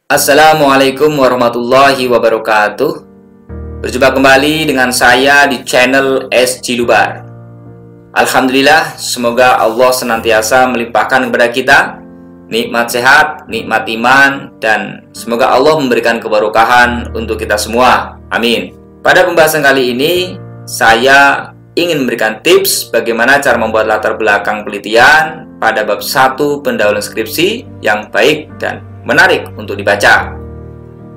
Assalamualaikum warahmatullahi wabarakatuh. Berjumpa kembali dengan saya di channel SG Lubar. Alhamdulillah, semoga Allah senantiasa melimpahkan kepada kita nikmat sehat, nikmat iman, dan semoga Allah memberikan keberkahan untuk kita semua. Amin. Pada pembahasan kali ini, saya ingin memberikan tips bagaimana cara membuat latar belakang penelitian pada bab 1 pendahuluan skripsi yang baik dan menarik untuk dibaca.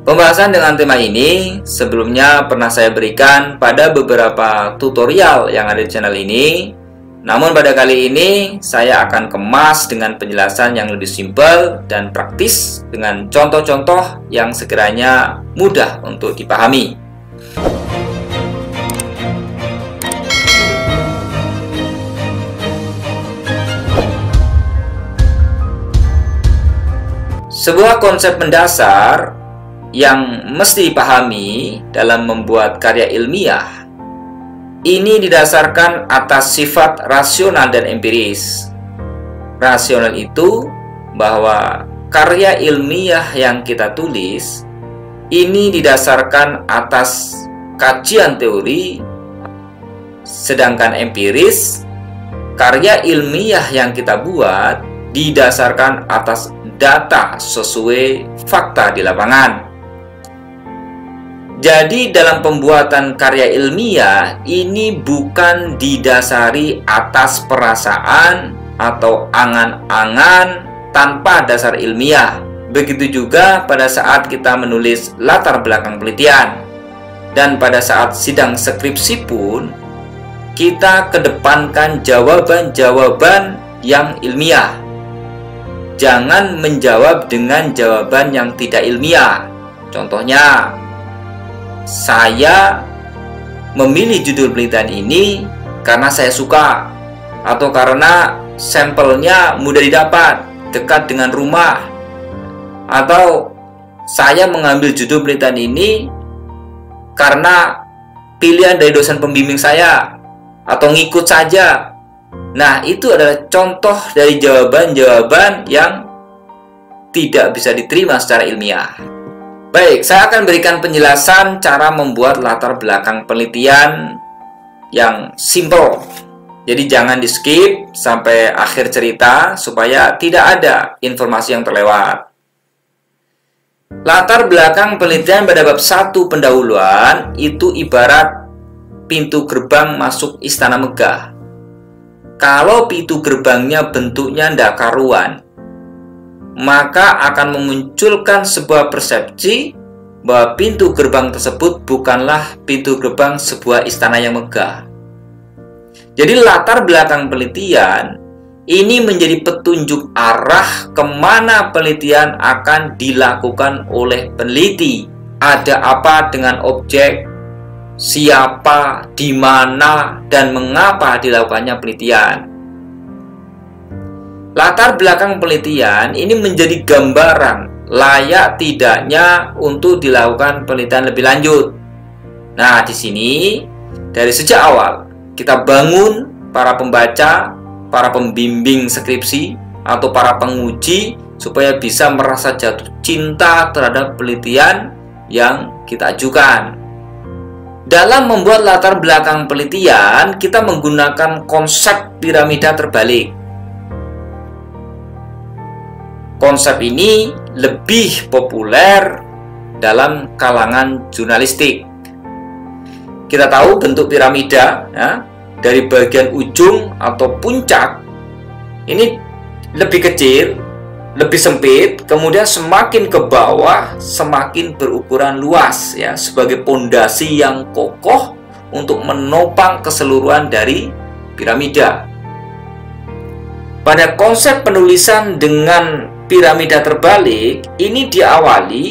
Pembahasan dengan tema ini sebelumnya pernah saya berikan pada beberapa tutorial yang ada di channel ini. Namun pada kali ini saya akan kemas dengan penjelasan yang lebih simpel dan praktis dengan contoh-contoh yang sekiranya mudah untuk dipahami. Sebuah konsep mendasar yang mesti dipahami dalam membuat karya ilmiah ini didasarkan atas sifat rasional dan empiris. Rasional itu bahwa karya ilmiah yang kita tulis ini didasarkan atas kajian teori, sedangkan empiris, karya ilmiah yang kita buat didasarkan atas data sesuai fakta di lapangan. Jadi dalam pembuatan karya ilmiah ini bukan didasari atas perasaan atau angan-angan tanpa dasar ilmiah. Begitu juga pada saat kita menulis latar belakang penelitian. Dan pada saat sidang skripsi pun kita kedepankan jawaban-jawaban yang ilmiah. Jangan menjawab dengan jawaban yang tidak ilmiah. Contohnya, saya memilih judul penelitian ini karena saya suka, atau karena sampelnya mudah didapat, dekat dengan rumah, atau saya mengambil judul penelitian ini karena pilihan dari dosen pembimbing saya, atau ngikut saja. Nah, itu adalah contoh dari jawaban-jawaban yang tidak bisa diterima secara ilmiah. Baik, saya akan berikan penjelasan cara membuat latar belakang penelitian yang simple. Jadi jangan di skip sampai akhir cerita supaya tidak ada informasi yang terlewat. Latar belakang penelitian pada bab 1 pendahuluan itu ibarat pintu gerbang masuk Istana Megah. Kalau pintu gerbangnya bentuknya ndak karuan, maka akan memunculkan sebuah persepsi bahwa pintu gerbang tersebut bukanlah pintu gerbang sebuah istana yang megah. Jadi latar belakang penelitian ini menjadi petunjuk arah kemana penelitian akan dilakukan oleh peneliti. Ada apa dengan objek, siapa, di mana, dan mengapa dilakukannya penelitian. Latar belakang penelitian ini menjadi gambaran layak tidaknya untuk dilakukan penelitian lebih lanjut. Nah, di sini dari sejak awal kita bangun para pembaca, para pembimbing skripsi, atau para penguji supaya bisa merasa jatuh cinta terhadap penelitian yang kita ajukan. Dalam membuat latar belakang penelitian, kita menggunakan konsep piramida terbalik. Konsep ini lebih populer dalam kalangan jurnalistik. Kita tahu bentuk piramida, ya, dari bagian ujung atau puncak ini lebih kecil, lebih sempit, kemudian semakin ke bawah semakin berukuran luas, ya, sebagai pondasi yang kokoh untuk menopang keseluruhan dari piramida. Pada konsep penulisan dengan piramida terbalik ini diawali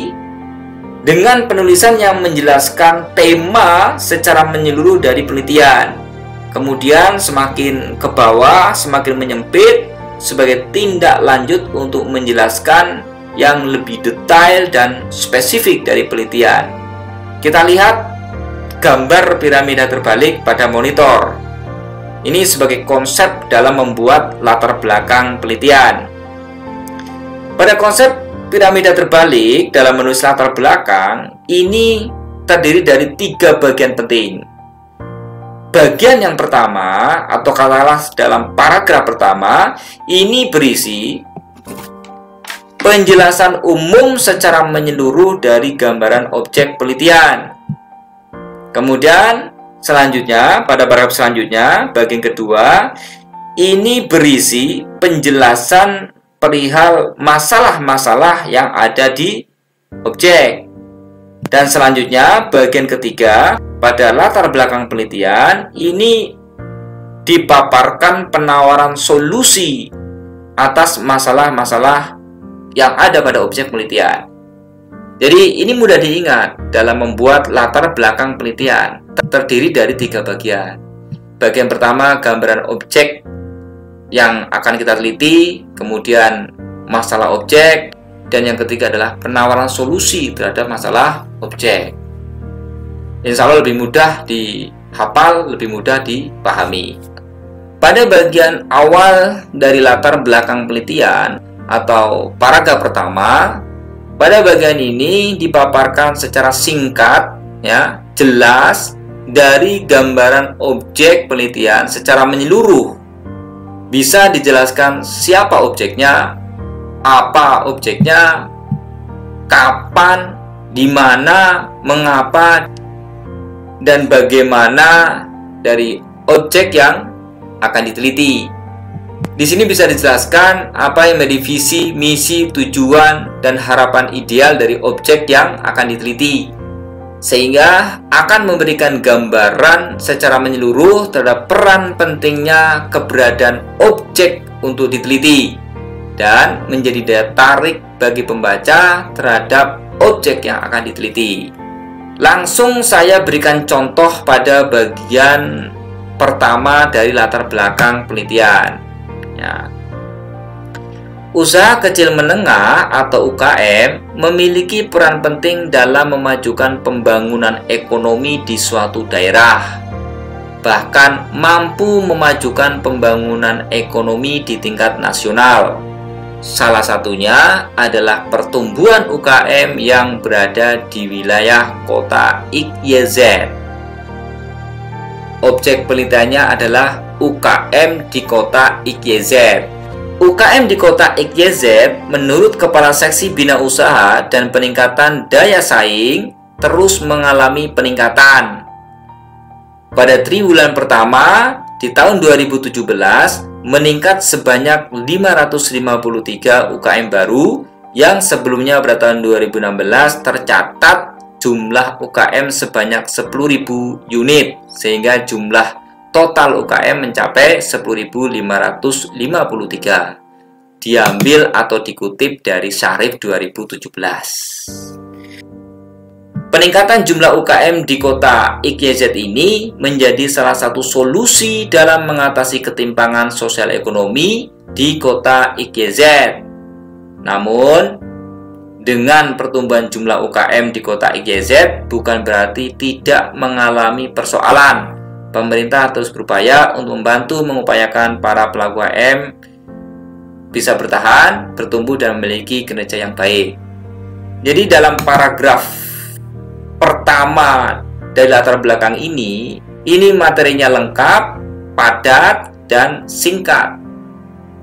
dengan penulisan yang menjelaskan tema secara menyeluruh dari penelitian. Kemudian semakin ke bawah semakin menyempit sebagai tindak lanjut untuk menjelaskan yang lebih detail dan spesifik dari penelitian. Kita lihat gambar piramida terbalik pada monitor. Ini sebagai konsep dalam membuat latar belakang penelitian. Pada konsep piramida terbalik dalam menulis latar belakang ini terdiri dari 3 bagian penting. Bagian yang pertama atau katakanlah dalam paragraf pertama ini berisi penjelasan umum secara menyeluruh dari gambaran objek penelitian. Kemudian selanjutnya pada paragraf selanjutnya bagian kedua ini berisi penjelasan perihal masalah-masalah yang ada di objek. Dan selanjutnya bagian ketiga pada latar belakang penelitian ini dipaparkan penawaran solusi atas masalah-masalah yang ada pada objek penelitian. Jadi ini mudah diingat dalam membuat latar belakang penelitian terdiri dari 3 bagian. Bagian pertama gambaran objek yang akan kita teliti, kemudian masalah objek, dan yang ketiga adalah penawaran solusi terhadap masalah objek. Insya Allah lebih mudah dihafal, lebih mudah dipahami. Pada bagian awal dari latar belakang penelitian atau paragraf pertama, pada bagian ini dipaparkan secara singkat, ya, jelas dari gambaran objek penelitian secara menyeluruh. Bisa dijelaskan siapa objeknya, apa objeknya, kapan, di mana, mengapa, dan bagaimana dari objek yang akan diteliti. Di sini bisa dijelaskan apa yang menjadi visi, misi, tujuan, dan harapan ideal dari objek yang akan diteliti, sehingga akan memberikan gambaran secara menyeluruh terhadap peran pentingnya keberadaan objek untuk diteliti dan menjadi daya tarik bagi pembaca terhadap objek yang akan diteliti. Langsung saya berikan contoh pada bagian pertama dari latar belakang penelitian. Ya. Usaha kecil menengah atau UKM memiliki peran penting dalam memajukan pembangunan ekonomi di suatu daerah, bahkan mampu memajukan pembangunan ekonomi di tingkat nasional. Salah satunya adalah pertumbuhan UKM yang berada di wilayah kota XYZ. Objek penelitiannya adalah UKM di kota XYZ. UKM di kota XYZ menurut Kepala Seksi Bina Usaha dan Peningkatan Daya Saing terus mengalami peningkatan. Pada triwulan pertama di tahun 2017 meningkat sebanyak 553 UKM baru yang sebelumnya pada tahun 2016 tercatat jumlah UKM sebanyak 10.000 unit, sehingga jumlah total UKM mencapai 10.553. Diambil atau dikutip dari Syarif 2017. Peningkatan jumlah UKM di kota XYZ ini menjadi salah satu solusi dalam mengatasi ketimpangan sosial ekonomi di kota XYZ. Namun, dengan pertumbuhan jumlah UKM di kota XYZ bukan berarti tidak mengalami persoalan. Pemerintah terus berupaya untuk membantu mengupayakan para pelaku UKM bisa bertahan, bertumbuh, dan memiliki kinerja yang baik. Jadi dalam paragraf pertama dari latar belakang ini materinya lengkap, padat, dan singkat.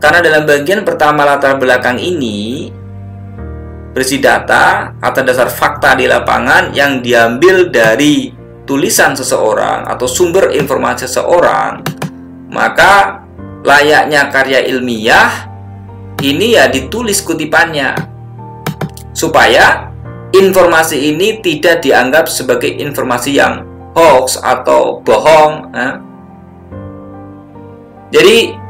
Karena dalam bagian pertama latar belakang ini berisi data atau dasar fakta di lapangan yang diambil dari tulisan seseorang atau sumber informasi seseorang, maka layaknya karya ilmiah ini ya ditulis kutipannya supaya informasi ini tidak dianggap sebagai informasi yang hoax atau bohong. Jadi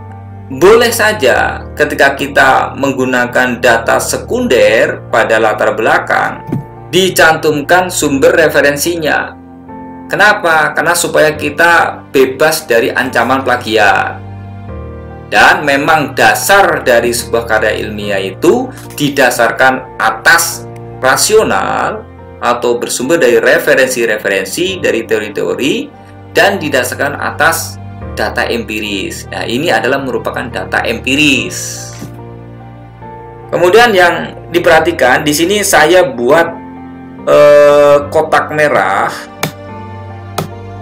boleh saja ketika kita menggunakan data sekunder pada latar belakang dicantumkan sumber referensinya. Kenapa? Karena supaya kita bebas dari ancaman plagiat. Dan memang dasar dari sebuah karya ilmiah itu didasarkan atas rasional atau bersumber dari referensi-referensi dari teori-teori dan didasarkan atas data empiris. Nah, ini adalah merupakan data empiris. Kemudian yang diperhatikan di sini saya buat kotak merah,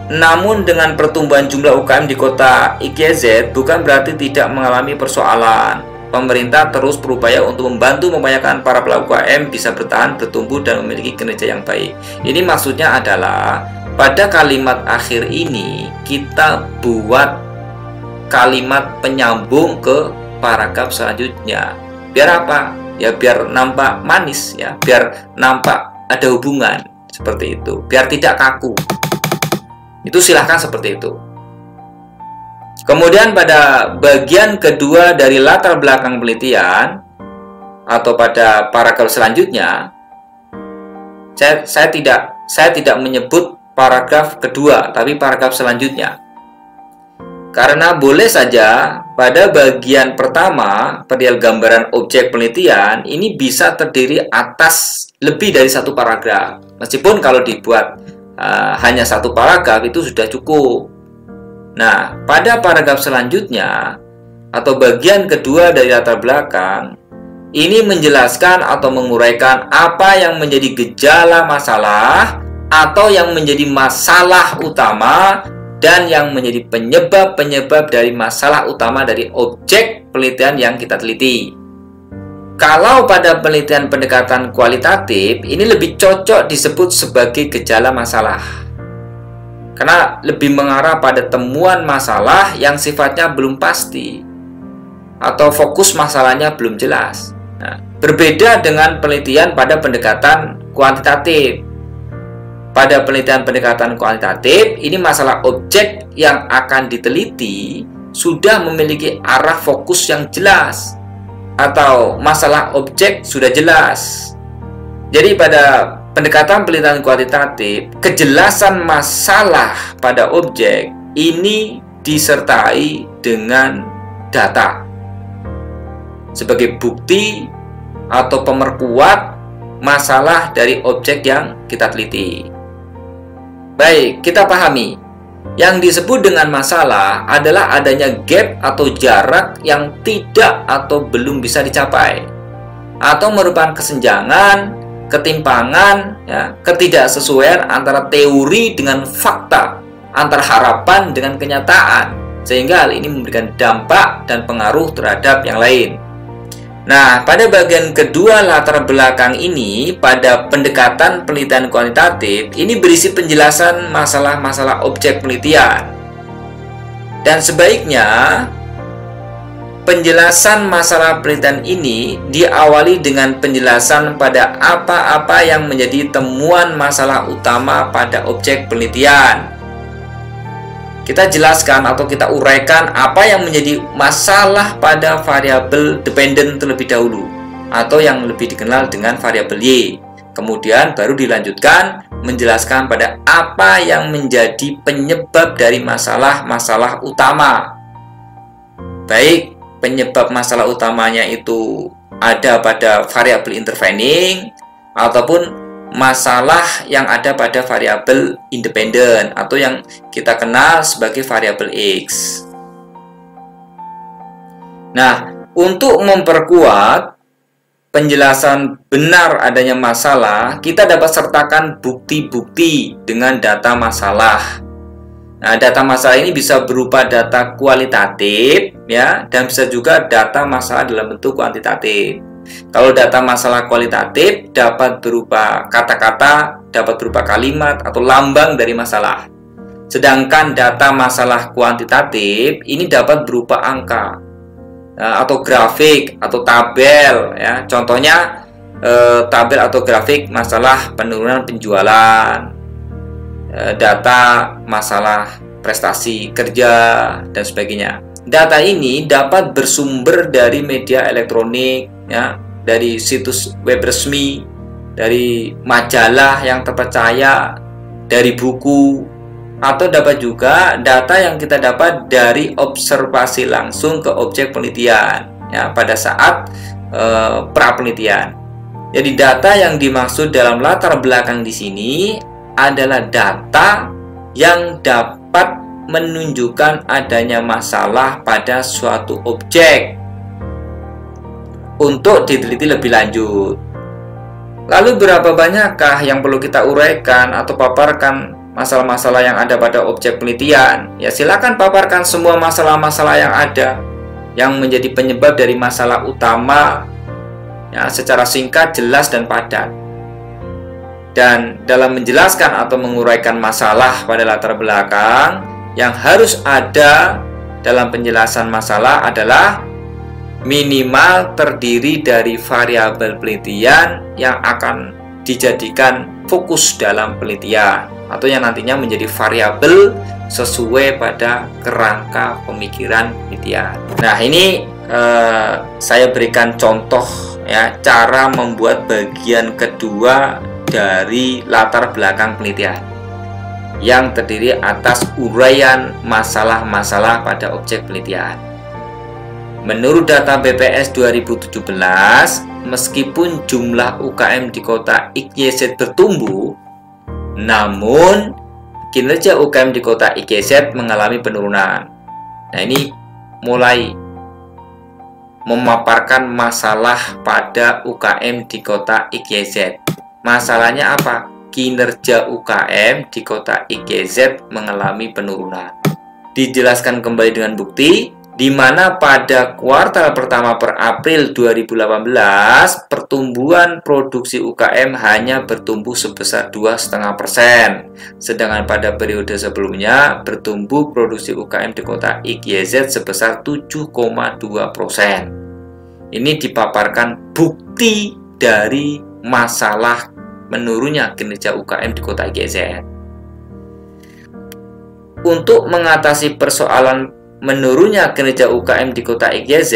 namun dengan pertumbuhan jumlah UKM di kota IKZ bukan berarti tidak mengalami persoalan. Pemerintah terus berupaya untuk membantu membanyakan para pelaku UKM bisa bertahan, bertumbuh, dan memiliki kinerja yang baik. Ini maksudnya adalah pada kalimat akhir ini kita buat kalimat penyambung ke paragraf selanjutnya. Biar apa? Ya biar nampak manis, ya biar nampak ada hubungan, seperti itu, biar tidak kaku. Itu silahkan seperti itu. Kemudian pada bagian kedua dari latar belakang penelitian atau pada paragraf selanjutnya, saya tidak menyebut paragraf kedua, tapi paragraf selanjutnya. Karena boleh saja pada bagian pertama, perihal gambaran objek penelitian, ini bisa terdiri atas lebih dari satu paragraf. Meskipun kalau dibuat hanya satu paragraf itu sudah cukup. Nah, pada paragraf selanjutnya atau bagian kedua dari latar belakang, ini menjelaskan atau menguraikan apa yang menjadi gejala masalah atau yang menjadi masalah utama dan yang menjadi penyebab-penyebab dari masalah utama dari objek penelitian yang kita teliti. Kalau pada penelitian pendekatan kualitatif, ini lebih cocok disebut sebagai gejala masalah. Karena lebih mengarah pada temuan masalah yang sifatnya belum pasti atau fokus masalahnya belum jelas. Nah, berbeda dengan penelitian pada pendekatan kuantitatif. Pada penelitian pendekatan kualitatif, ini masalah objek yang akan diteliti sudah memiliki arah fokus yang jelas, atau masalah objek sudah jelas. Jadi pada pendekatan penelitian kualitatif, kejelasan masalah pada objek ini disertai dengan data sebagai bukti atau pemerkuat masalah dari objek yang kita teliti. Baik, kita pahami. Yang disebut dengan masalah adalah adanya gap atau jarak yang tidak atau belum bisa dicapai, atau merupakan kesenjangan, ketimpangan, ya, ketidaksesuaian antara teori dengan fakta, antara harapan dengan kenyataan, sehingga hal ini memberikan dampak dan pengaruh terhadap yang lain. Nah, pada bagian kedua latar belakang ini, pada pendekatan penelitian kuantitatif, ini berisi penjelasan masalah-masalah objek penelitian. Dan sebaiknya, penjelasan masalah penelitian ini diawali dengan penjelasan pada apa-apa yang menjadi temuan masalah utama pada objek penelitian. Kita jelaskan atau kita uraikan apa yang menjadi masalah pada variabel dependen terlebih dahulu, atau yang lebih dikenal dengan variabel Y. Kemudian baru dilanjutkan menjelaskan pada apa yang menjadi penyebab dari masalah-masalah utama. Baik penyebab masalah utamanya itu ada pada variabel intervening ataupun masalah yang ada pada variabel independen atau yang kita kenal sebagai variabel X. Nah, untuk memperkuat penjelasan benar adanya masalah, kita dapat sertakan bukti-bukti dengan data masalah. Nah, data masalah ini bisa berupa data kualitatif, ya, dan bisa juga data masalah dalam bentuk kuantitatif. Kalau data masalah kualitatif dapat berupa kata-kata, dapat berupa kalimat atau lambang dari masalah. Sedangkan data masalah kuantitatif ini dapat berupa angka atau grafik atau tabel, ya. Contohnya tabel atau grafik masalah penurunan penjualan, data masalah prestasi kerja, dan sebagainya. Data ini dapat bersumber dari media elektronik, ya, dari situs web resmi, dari majalah yang terpercaya, dari buku, atau dapat juga data yang kita dapat dari observasi langsung ke objek penelitian, ya, pada saat pra penelitian. Jadi data yang dimaksud dalam latar belakang di sini adalah data yang dapat menunjukkan adanya masalah pada suatu objek. untuk diteliti lebih lanjut. Lalu berapa banyakkah yang perlu kita uraikan atau paparkan masalah-masalah yang ada pada objek penelitian? Ya silakan paparkan semua masalah-masalah yang ada yang menjadi penyebab dari masalah utama ya, secara singkat, jelas, dan padat. Dan dalam menjelaskan atau menguraikan masalah pada latar belakang, yang harus ada dalam penjelasan masalah adalah minimal terdiri dari variabel penelitian yang akan dijadikan fokus dalam penelitian atau yang nantinya menjadi variabel sesuai pada kerangka pemikiran penelitian. Nah, ini saya berikan contoh ya cara membuat bagian kedua dari latar belakang penelitian yang terdiri atas uraian masalah-masalah pada objek penelitian. Menurut data BPS 2017, meskipun jumlah UKM di kota IKYZ bertumbuh, namun kinerja UKM di kota IKYZ mengalami penurunan. Nah, ini mulai memaparkan masalah pada UKM di kota IKYZ. Masalahnya apa? Kinerja UKM di kota IKYZ mengalami penurunan. Dijelaskan kembali dengan bukti, di mana pada kuartal pertama per April 2018, pertumbuhan produksi UKM hanya bertumbuh sebesar 2,5%. Sedangkan pada periode sebelumnya, bertumbuh produksi UKM di kota IKYZ sebesar 7,2%. Ini dipaparkan bukti dari masalah menurunnya kinerja UKM di kota IKYZ. Untuk mengatasi persoalan menurunnya kinerja UKM di kota IKYZ,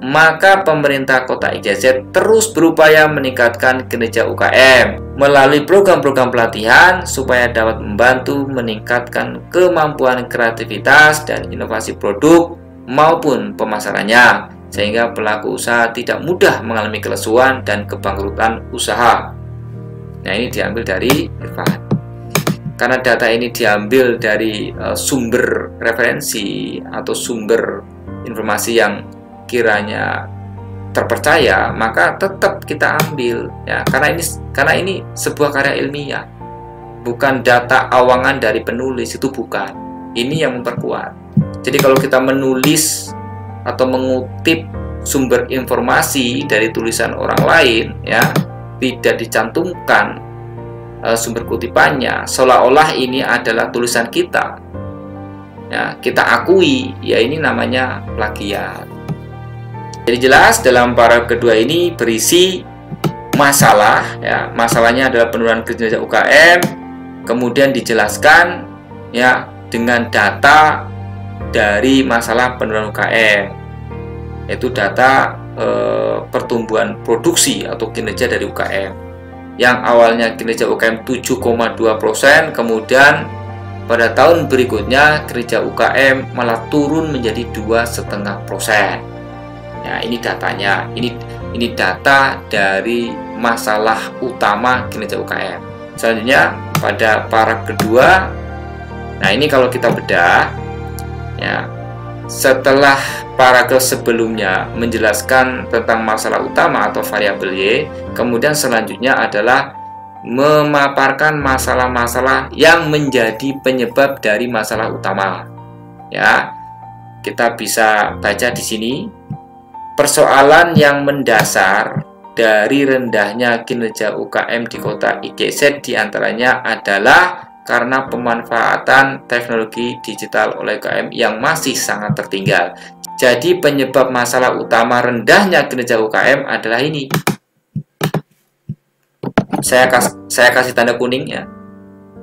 maka pemerintah kota IKYZ terus berupaya meningkatkan kinerja UKM melalui program-program pelatihan supaya dapat membantu meningkatkan kemampuan kreativitas dan inovasi produk maupun pemasarannya, sehingga pelaku usaha tidak mudah mengalami kelesuan dan kebangkrutan usaha. Nah, ini diambil dari Irfan. Karena data ini diambil dari sumber referensi atau sumber informasi yang kiranya terpercaya, maka tetap kita ambil ya, karena ini sebuah karya ilmiah, bukan data awangan dari penulis, itu bukan. Ini yang memperkuat. Jadi kalau kita menulis atau mengutip sumber informasi dari tulisan orang lain ya, tidak dicantumkan sumber kutipannya, seolah-olah ini adalah tulisan kita ya, kita akui ya, ini namanya plagiat. Jadi jelas dalam paragraf kedua ini berisi masalah ya, masalahnya adalah penurunan kinerja UKM, kemudian dijelaskan ya dengan data dari masalah penurunan UKM, yaitu data pertumbuhan produksi atau kinerja dari UKM yang awalnya kinerja UKM 7,2%, kemudian pada tahun berikutnya kinerja UKM malah turun menjadi 2,5%. Ya, ini datanya. Ini data dari masalah utama kinerja UKM. Selanjutnya pada paragraf kedua, nah ini kalau kita bedah ya, setelah paragraf sebelumnya menjelaskan tentang masalah utama atau variabel Y, kemudian selanjutnya adalah memaparkan masalah-masalah yang menjadi penyebab dari masalah utama. Ya, kita bisa baca di sini, persoalan yang mendasar dari rendahnya kinerja UKM di kota IKYZ diantaranya adalah karena pemanfaatan teknologi digital oleh UKM yang masih sangat tertinggal. Jadi penyebab masalah utama rendahnya kinerja UKM adalah ini. Saya kasih tanda kuning ya.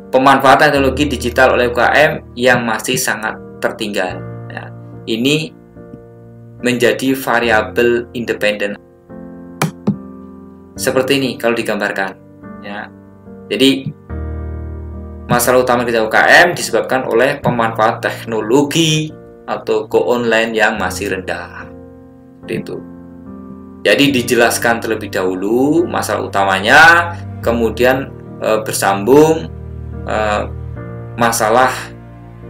Pemanfaatan teknologi digital oleh UKM yang masih sangat tertinggal. Ya. Ini menjadi variabel independen. Seperti ini kalau digambarkan. Ya. Jadi masalah utama kinerja UKM disebabkan oleh pemanfaatan teknologi atau go online yang masih rendah. Itu. Jadi dijelaskan terlebih dahulu masalah utamanya, kemudian bersambung masalah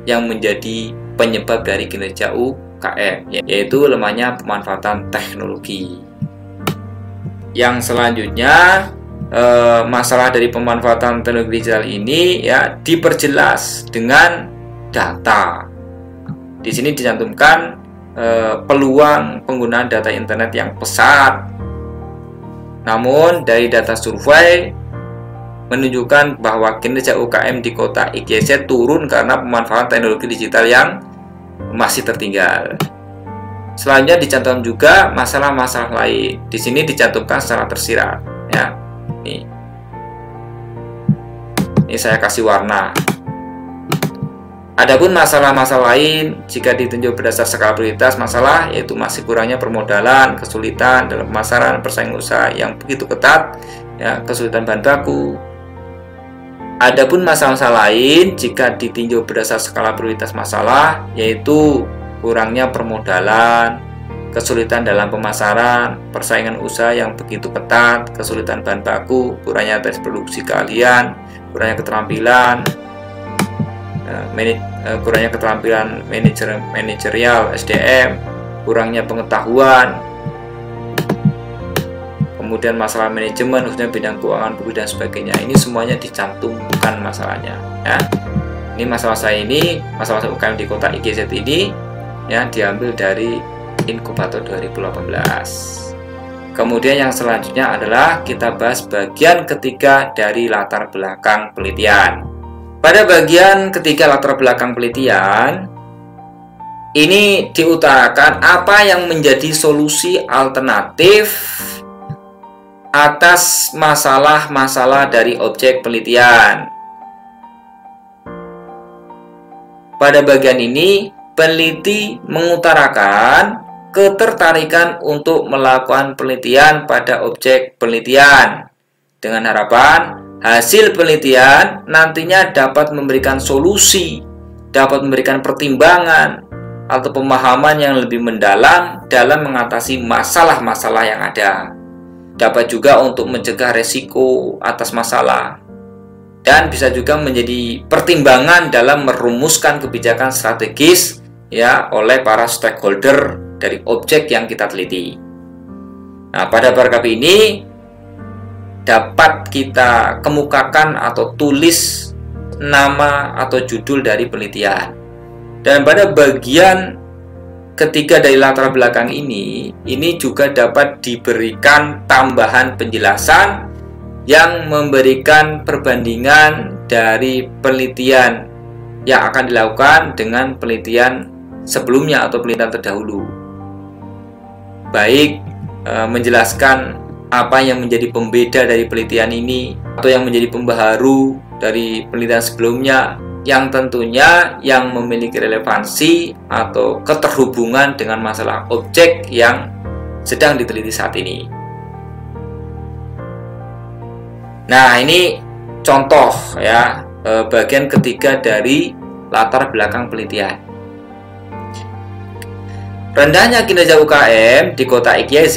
yang menjadi penyebab dari kinerja UKM, yaitu lemahnya pemanfaatan teknologi. Yang selanjutnya, masalah dari pemanfaatan teknologi digital ini ya diperjelas dengan data. Di sini dicantumkan peluang penggunaan data internet yang pesat. Namun dari data survei menunjukkan bahwa kinerja UKM di kota IGZ turun karena pemanfaatan teknologi digital yang masih tertinggal. Selanjutnya dicantumkan juga masalah-masalah lain. Di sini dicantumkan secara tersirat. Ya, ini saya kasih warna. Adapun masalah-masalah lain, jika ditinjau berdasar skala prioritas masalah, yaitu masih kurangnya permodalan, kesulitan dalam pemasaran, persaingan usaha yang begitu ketat, ya, kesulitan bahan baku. Adapun masalah-masalah lain, jika ditinjau berdasar skala prioritas masalah, yaitu kurangnya permodalan, kesulitan dalam pemasaran, persaingan usaha yang begitu ketat, kesulitan bahan baku, kurangnya tes produksi keahlian, kurangnya keterampilan, kurangnya keterampilan manajerial SDM, kurangnya pengetahuan, kemudian masalah manajemen khususnya bidang keuangan publik dan sebagainya. Ini semuanya dicantumkan masalahnya ya. Ini masalah saya ini, masalah UKM di kota IGZ ini ya diambil dari Inkubator 2018. Kemudian yang selanjutnya adalah kita bahas bagian ketiga dari latar belakang penelitian. Pada bagian ketiga latar belakang penelitian, ini diutarakan apa yang menjadi solusi alternatif atas masalah-masalah dari objek penelitian. Pada bagian ini, peneliti mengutarakan ketertarikan untuk melakukan penelitian pada objek penelitian dengan harapan hasil penelitian nantinya dapat memberikan solusi, dapat memberikan pertimbangan atau pemahaman yang lebih mendalam dalam mengatasi masalah-masalah yang ada. Dapat juga untuk mencegah resiko atas masalah. Dan bisa juga menjadi pertimbangan dalam merumuskan kebijakan strategis ya oleh para stakeholder dari objek yang kita teliti. Nah, pada paragraf ini dapat kita kemukakan atau tulis nama atau judul dari penelitian. Dan pada bagian ketiga dari latar belakang ini juga dapat diberikan tambahan penjelasan yang memberikan perbandingan dari penelitian yang akan dilakukan dengan penelitian sebelumnya atau penelitian terdahulu. Baik menjelaskan apa yang menjadi pembeda dari penelitian ini atau yang menjadi pembaharu dari penelitian sebelumnya, yang tentunya yang memiliki relevansi atau keterhubungan dengan masalah objek yang sedang diteliti saat ini. Nah, ini contoh ya bagian ketiga dari latar belakang penelitian. Rendahnya kinerja UKM di kota IGZ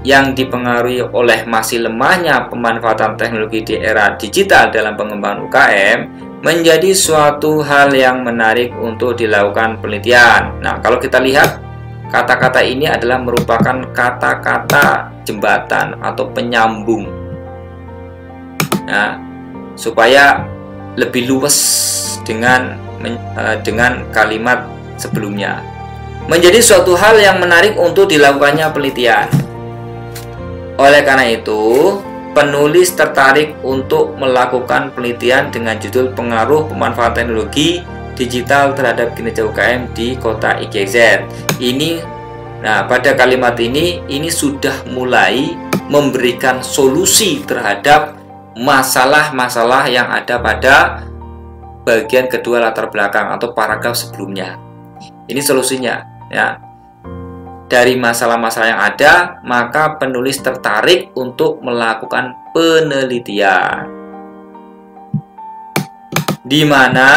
yang dipengaruhi oleh masih lemahnya pemanfaatan teknologi di era digital dalam pengembangan UKM menjadi suatu hal yang menarik untuk dilakukan penelitian. Nah, kalau kita lihat kata-kata ini adalah merupakan kata-kata jembatan atau penyambung. Nah, supaya lebih luas dengan kalimat sebelumnya. Menjadi suatu hal yang menarik untuk dilakukannya penelitian. Oleh karena itu, penulis tertarik untuk melakukan penelitian dengan judul pengaruh pemanfaatan teknologi digital terhadap kinerja UKM di kota IGZ. Nah, pada kalimat ini sudah mulai memberikan solusi terhadap masalah-masalah yang ada pada bagian kedua latar belakang atau paragraf sebelumnya. Ini solusinya. Ya, dari masalah-masalah yang ada, maka penulis tertarik untuk melakukan penelitian. Di mana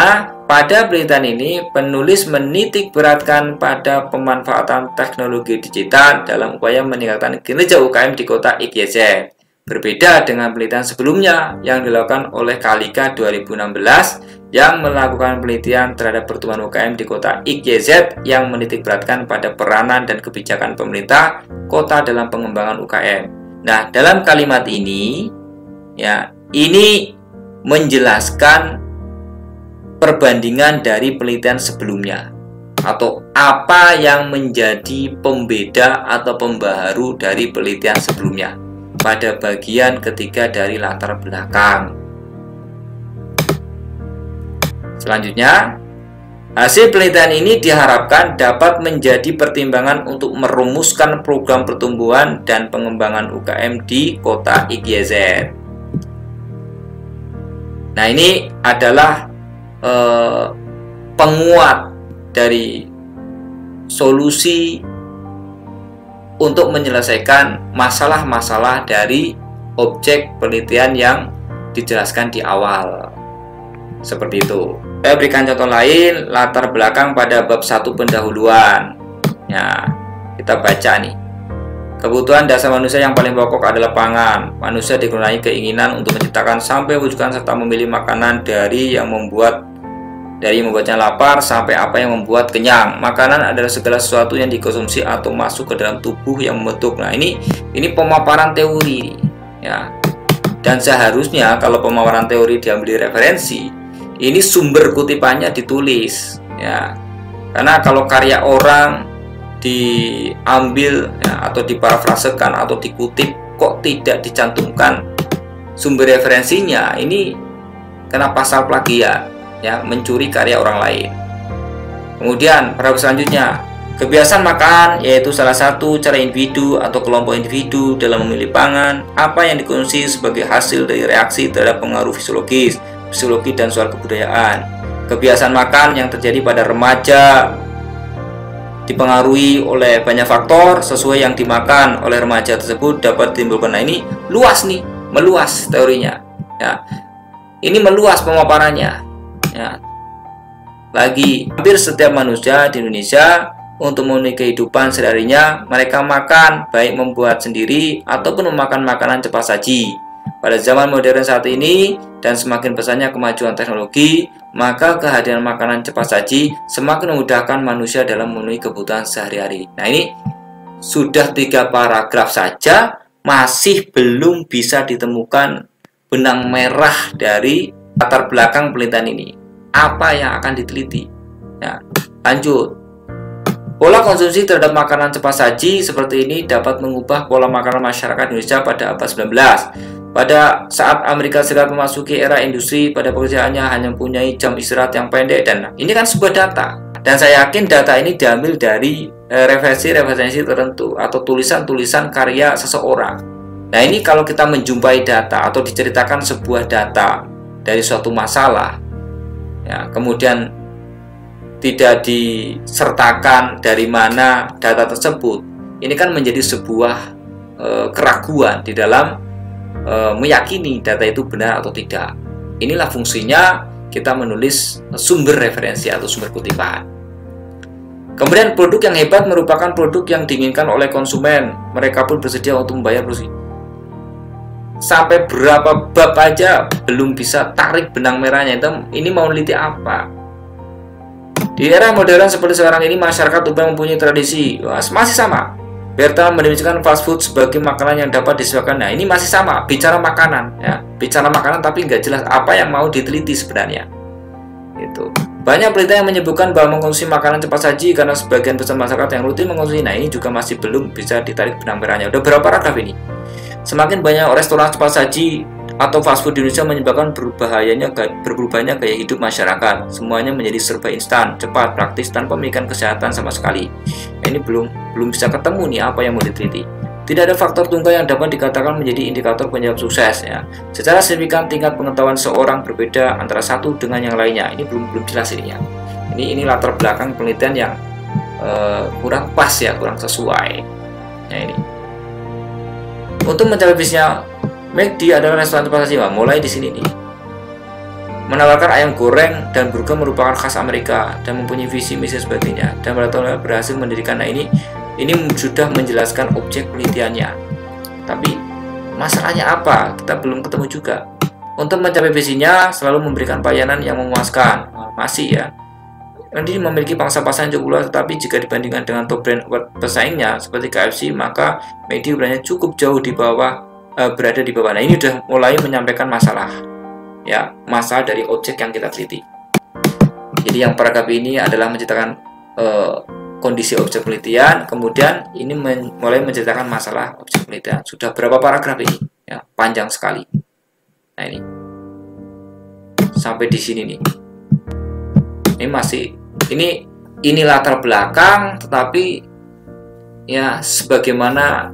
pada penelitian ini penulis menitik beratkan pada pemanfaatan teknologi digital dalam upaya meningkatkan kinerja UKM di kota IGZ. Berbeda dengan penelitian sebelumnya yang dilakukan oleh Kalika 2016 yang melakukan penelitian terhadap pertumbuhan UKM di kota IGZ yang menitik beratkan pada peranan dan kebijakan pemerintah kota dalam pengembangan UKM. Nah, dalam kalimat ini ya, ini menjelaskan perbandingan dari penelitian sebelumnya atau apa yang menjadi pembeda atau pembaharu dari penelitian sebelumnya pada bagian ketiga dari latar belakang. Selanjutnya, hasil penelitian ini diharapkan dapat menjadi pertimbangan untuk merumuskan program pertumbuhan dan pengembangan UKM di kota XYZ. Nah, ini adalah penguat dari solusi untuk menyelesaikan masalah-masalah dari objek penelitian yang dijelaskan di awal. Seperti itu. Saya berikan contoh lain, latar belakang pada bab 1 pendahuluan. Ya, kita baca nih. Kebutuhan dasar manusia yang paling pokok adalah pangan. Manusia dikurniai keinginan untuk menciptakan sampai wujudkan serta memilih makanan dari membuatnya lapar sampai apa yang membuat kenyang. Makanan adalah segala sesuatu yang dikonsumsi atau masuk ke dalam tubuh yang membentuk. Nah, ini pemaparan teori ya. Dan seharusnya kalau pemaparan teori diambil referensi, ini sumber kutipannya ditulis ya. Karena kalau karya orang diambil ya, atau diparafrasekan atau dikutip kok tidak dicantumkan sumber referensinya, ini kena pasal plagiat ya, mencuri karya orang lain. Kemudian paragraf selanjutnya, kebiasaan makan yaitu salah satu cara individu atau kelompok individu dalam memilih pangan apa yang dikonsumsi sebagai hasil dari reaksi terhadap pengaruh fisiologi dan soal kebudayaan. Kebiasaan makan yang terjadi pada remaja dipengaruhi oleh banyak faktor. Sesuai yang dimakan oleh remaja tersebut dapat ditimbulkan. Nah, ini luas nih, meluas teorinya ya. Ini meluas pemaparannya ya. Lagi, hampir setiap manusia di Indonesia untuk memenuhi kehidupan sehari-harinya mereka makan, baik membuat sendiri ataupun memakan makanan cepat saji. Pada zaman modern saat ini dan semakin besarnya kemajuan teknologi, maka kehadiran makanan cepat saji semakin memudahkan manusia dalam memenuhi kebutuhan sehari-hari. Nah, ini sudah 3 paragraf saja masih belum bisa ditemukan benang merah dari latar belakang penelitian ini. Apa yang akan diteliti? Ya, lanjut. Pola konsumsi terhadap makanan cepat saji seperti ini dapat mengubah pola makanan masyarakat Indonesia pada abad 19. Pada saat Amerika Serikat memasuki era industri, pada pekerjaannya hanya mempunyai jam istirahat yang pendek. Dan ini kan sebuah data. Dan saya yakin data ini diambil dari referensi tertentu atau tulisan-tulisan karya seseorang. Nah, ini kalau kita menjumpai data atau diceritakan sebuah data dari suatu masalah, ya, kemudian tidak disertakan dari mana data tersebut, ini kan menjadi sebuah keraguan di dalam meyakini data itu benar atau tidak. Inilah fungsinya kita menulis sumber referensi atau sumber kutipan. Kemudian produk yang hebat merupakan produk yang diinginkan oleh konsumen. Mereka pun bersedia untuk membayar produksi. Sampai berapa bab aja belum bisa tarik benang merahnya. Ini mau meneliti apa? Di era modern seperti sekarang ini, masyarakat umumnya mempunyai tradisi masih sama. Bertrand mendefinisikan fast food sebagai makanan yang dapat disesuaikan. Nah, ini masih sama, bicara makanan ya, bicara makanan tapi nggak jelas apa yang mau diteliti sebenarnya. Itu. Banyak penelitian yang menyebutkan bahwa mengkonsumsi makanan cepat saji karena sebagian besar masyarakat yang rutin mengkonsumsi. Nah, ini juga masih belum bisa ditarik benang merahnya. Udah berapa paragraf ini? Semakin banyak restoran cepat saji atau fast food di Indonesia menyebabkan berubahnya gaya hidup masyarakat. Semuanya menjadi serba instan, cepat, praktis, tanpa memikirkan kesehatan sama sekali. Nah, ini belum bisa ketemu nih apa yang mau diteliti. Tidak ada faktor tunggal yang dapat dikatakan menjadi indikator penyebab sukses ya. Secara signifikan tingkat pengetahuan seorang berbeda antara satu dengan yang lainnya. Ini belum jelas ini ya. Ini latar belakang penelitian yang kurang pas ya, kurang sesuai. Nah, ini. Untuk mencapai visinya, McD adalah restoran cepat saji. Mulai di sini nih. Menawarkan ayam goreng dan burger merupakan khas Amerika dan mempunyai visi misi sebagainya. Dan pada tahun berhasil mendirikan. Nah, ini sudah menjelaskan objek penelitiannya. Tapi masalahnya apa? Kita belum ketemu juga. Untuk mencapai visinya selalu memberikan pelayanan yang memuaskan. Masih ya. nanti memiliki pangsa pasar yang cukup luas, tetapi jika dibandingkan dengan top brand pesaingnya seperti KFC, maka McD ukurannya cukup jauh di bawah, berada di bawah. Nah, ini sudah mulai menyampaikan masalah, ya, masalah dari objek yang kita teliti. Jadi yang paragraf ini adalah menceritakan kondisi objek penelitian, kemudian ini mulai menceritakan masalah objek penelitian. Sudah berapa paragraf ini? Ya, panjang sekali. Nah, ini sampai di sini nih. Ini masih ini latar belakang, tetapi ya sebagaimana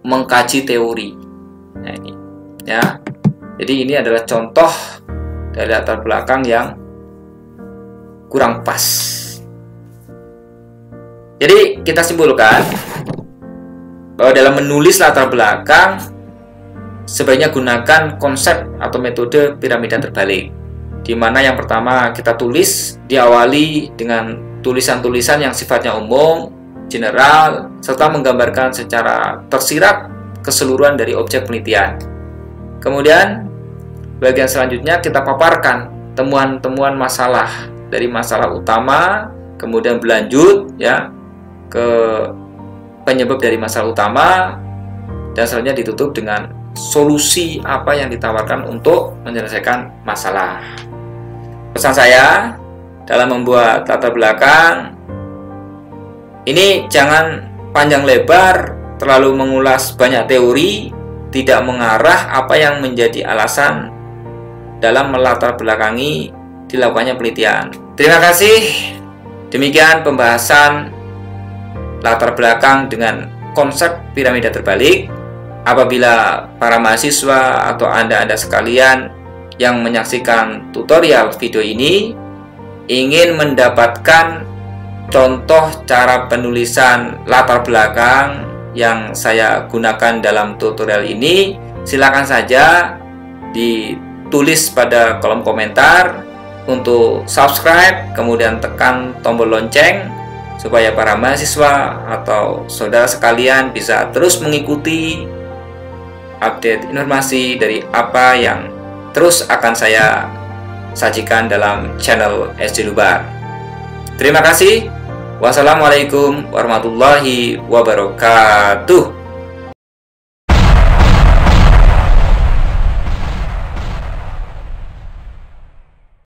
mengkaji teori. Nah, ini ya. Jadi ini adalah contoh dari latar belakang yang kurang pas. Jadi kita simpulkan bahwa dalam menulis latar belakang sebaiknya gunakan konsep atau metode piramida terbalik, di mana yang pertama kita tulis diawali dengan tulisan-tulisan yang sifatnya umum, general, serta menggambarkan secara tersirat keseluruhan dari objek penelitian. Kemudian bagian selanjutnya kita paparkan temuan-temuan masalah dari masalah utama, kemudian berlanjut ya ke penyebab dari masalah utama, dan selanjutnya ditutup dengan solusi apa yang ditawarkan untuk menyelesaikan masalah. Pesan saya dalam membuat latar belakang ini, jangan panjang lebar, terlalu mengulas banyak teori, tidak mengarah apa yang menjadi alasan dalam melatar belakangi dilakukannya penelitian. Terima kasih. Demikian pembahasan latar belakang dengan konsep piramida terbalik. Apabila para mahasiswa atau Anda sekalian yang menyaksikan tutorial video ini ingin mendapatkan contoh cara penulisan latar belakang yang saya gunakan dalam tutorial ini, silakan saja ditulis pada kolom komentar. Untuk subscribe, kemudian tekan tombol lonceng supaya para mahasiswa atau saudara sekalian bisa terus mengikuti update informasi dari apa yang terus akan saya sajikan dalam channel SD Lubar. Terima kasih. Wassalamualaikum warahmatullahi wabarakatuh.